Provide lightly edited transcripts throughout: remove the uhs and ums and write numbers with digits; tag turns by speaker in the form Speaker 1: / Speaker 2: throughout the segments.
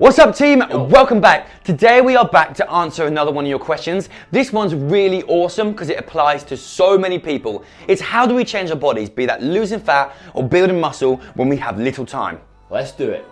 Speaker 1: What's up, team? Welcome back. Today we are back to answer another one of your questions. This one's really awesome because it applies to so many people. It's how do we change our bodies, be that losing fat or building muscle when we have little time?
Speaker 2: Let's do it.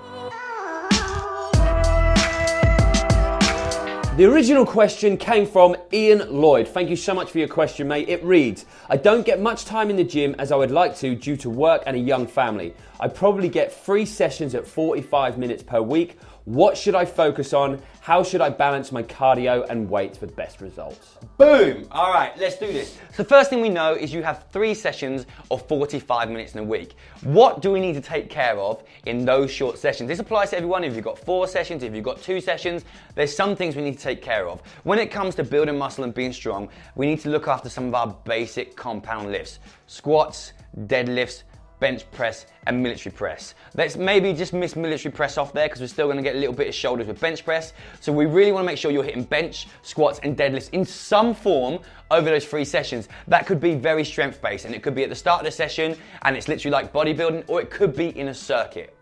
Speaker 2: The original question came from Ian Lloyd. Thank you so much for your question, mate. It reads, I don't get much time in the gym as I would like to due to work and a young family. I probably get 3 sessions at 45 minutes per week. What should I focus on? How should I balance my cardio and weights for the best results?
Speaker 1: Boom! All right, let's do this. So the first thing we know is you have 3 sessions of 45 minutes in a week. What do we need to take care of in those short sessions? This applies to everyone. If you've got 4 sessions, if you've got 2 sessions, there's some things we need to take care of. When it comes to building muscle and being strong, we need to look after some of our basic compound lifts. Squats, deadlifts, bench press, and military press. Let's maybe just miss military press off there because we're still gonna get a little bit of shoulders with bench press. So we really wanna make sure you're hitting bench, squats, and deadlifts in some form over those 3 sessions. That could be very strength-based, and it could be at the start of the session, and it's literally like bodybuilding, or it could be in a circuit.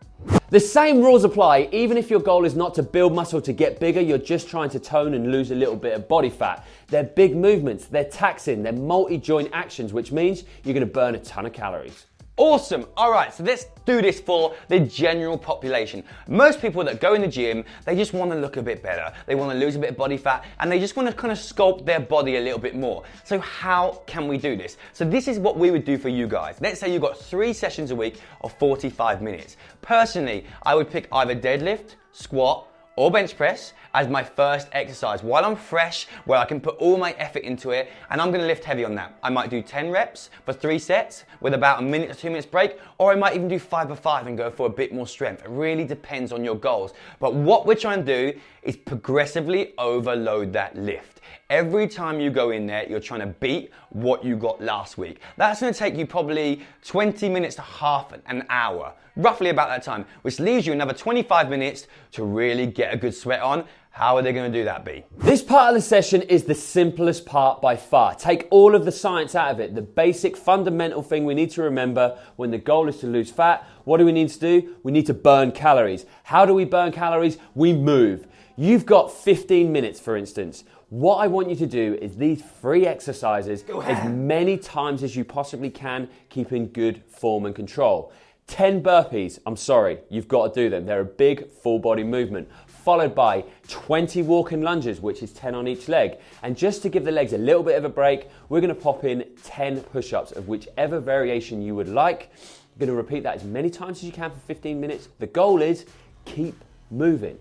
Speaker 2: The same rules apply even if your goal is not to build muscle to get bigger, you're just trying to tone and lose a little bit of body fat. They're big movements, they're taxing, they're multi-joint actions, which means you're gonna burn a ton of calories.
Speaker 1: Awesome. All right, so let's do this for the general population. Most people that go in the gym, they just want to look a bit better. They want to lose a bit of body fat, and they just want to kind of sculpt their body a little bit more. So how can we do this? So this is what we would do for you guys. Let's say you've got 3 sessions a week of 45 minutes. Personally, I would pick either deadlift, squat, or bench press as my first exercise while I'm fresh, where I can put all my effort into it, and I'm gonna lift heavy on that. I might do 10 reps for 3 sets with about a minute or 2 minutes break, or I might even do 5 for 5 and go for a bit more strength. It really depends on your goals. But what we're trying to do is progressively overload that lift. Every time you go in there, you're trying to beat what you got last week. That's gonna take you probably 20 minutes to half an hour, roughly about that time, which leaves you another 25 minutes to really get a good sweat on. How are they gonna do that, B?
Speaker 2: This part of the session is the simplest part by far. Take all of the science out of it. The basic fundamental thing we need to remember when the goal is to lose fat, what do we need to do? We need to burn calories. How do we burn calories? We move. You've got 15 minutes, for instance. What I want you to do is these 3 exercises as many times as you possibly can, keeping good form and control. 10 burpees, I'm sorry, you've got to do them. They're a big full body movement, followed by 20 walking lunges, which is 10 on each leg. And just to give the legs a little bit of a break, we're gonna pop in 10 push-ups of whichever variation you would like. You're gonna repeat that as many times as you can for 15 minutes. The goal is keep moving.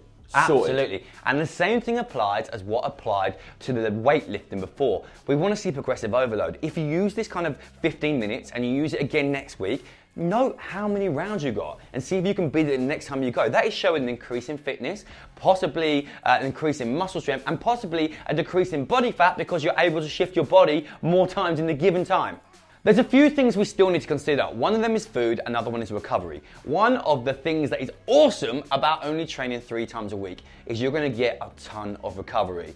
Speaker 2: Sorted.
Speaker 1: Absolutely. And the same thing applies as what applied to the weightlifting before. We want to see progressive overload. If you use this kind of 15 minutes and you use it again next week, note how many rounds you got and see if you can beat it the next time you go. That is showing an increase in fitness, possibly an increase in muscle strength, and possibly a decrease in body fat because you're able to shift your body more times in the given time. There's a few things we still need to consider. One of them is food, another one is recovery. One of the things that is awesome about only training 3 times a week is you're gonna get a ton of recovery.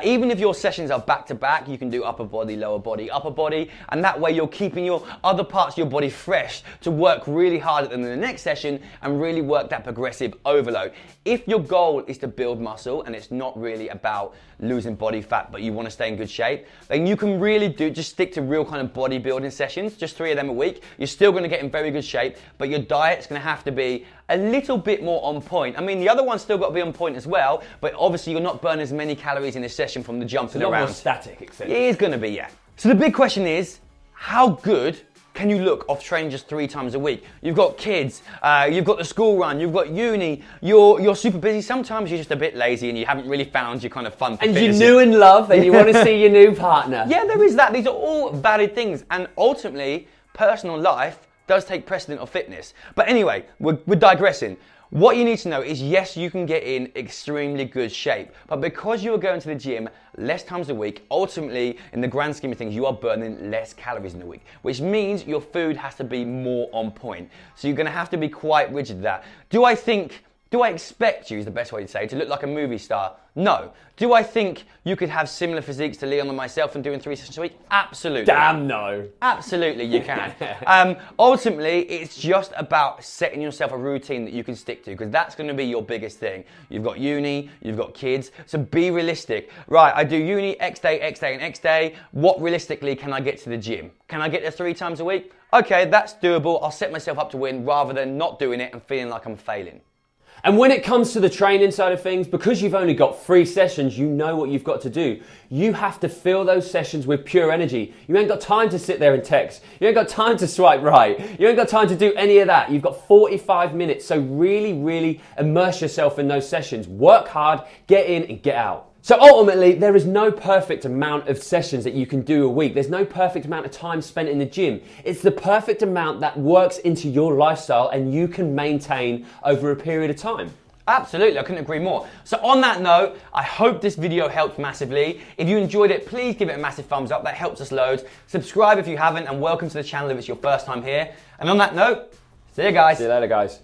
Speaker 1: Even if your sessions are back to back, you can do upper body, upper body, and that way you're keeping your other parts of your body fresh to work really hard at them in the next session and really work that progressive overload. If your goal is to build muscle and it's not really about losing body fat, but you wanna stay in good shape, then you can really just stick to real kind of bodybuilding sessions, just 3 of them a week. You're still gonna get in very good shape, but your diet's gonna have to be a little bit more on point. I mean, the other one's still got to be on point as well, but obviously you're not burning as many calories in this session from the jumping
Speaker 2: It's
Speaker 1: around.
Speaker 2: more static, etc.
Speaker 1: It is gonna be, yeah. So the big question is, how good can you look off training just 3 times a week? You've got kids, you've got the school run, you've got uni, you're super busy. Sometimes you're just a bit lazy and you haven't really found your kind of fun for
Speaker 2: And
Speaker 1: fitness.
Speaker 2: you're new in love and you want to see your new partner.
Speaker 1: Yeah, there is that. These are all valid things. And ultimately, personal life does take precedent of fitness. But anyway, we're digressing. What you need to know is, yes, you can get in extremely good shape, but because you are going to the gym less times a week, ultimately, in the grand scheme of things, you are burning less calories in a week, which means your food has to be more on point. So you're gonna have to be quite rigid with that. Do I think Do I expect you, is the best way to say, to look like a movie star? No. Do I think you could have similar physiques to Leon and myself and doing 3 sessions a week? Absolutely.
Speaker 2: Damn no.
Speaker 1: Absolutely, you can. Ultimately, it's just about setting yourself a routine that you can stick to, because that's going to be your biggest thing. You've got uni, you've got kids, so be realistic. Right, I do uni X day, and X day. What realistically can I get to the gym? Can I get there 3 times a week? Okay, that's doable. I'll set myself up to win rather than not doing it and feeling like I'm failing.
Speaker 2: And when it comes to the training side of things, because you've only got 3 sessions, you know what you've got to do. You have to fill those sessions with pure energy. You ain't got time to sit there and text. You ain't got time to swipe right. You ain't got time to do any of that. You've got 45 minutes, so really, really immerse yourself in those sessions. Work hard, get in and get out. So ultimately, there is no perfect amount of sessions that you can do a week. There's no perfect amount of time spent in the gym. It's the perfect amount that works into your lifestyle and you can maintain over a period of time.
Speaker 1: Absolutely, I couldn't agree more. So on that note, I hope this video helped massively. If you enjoyed it, please give it a massive thumbs up. That helps us loads. Subscribe if you haven't, and welcome to the channel if it's your first time here. And on that note, see you guys.
Speaker 2: See you later, guys.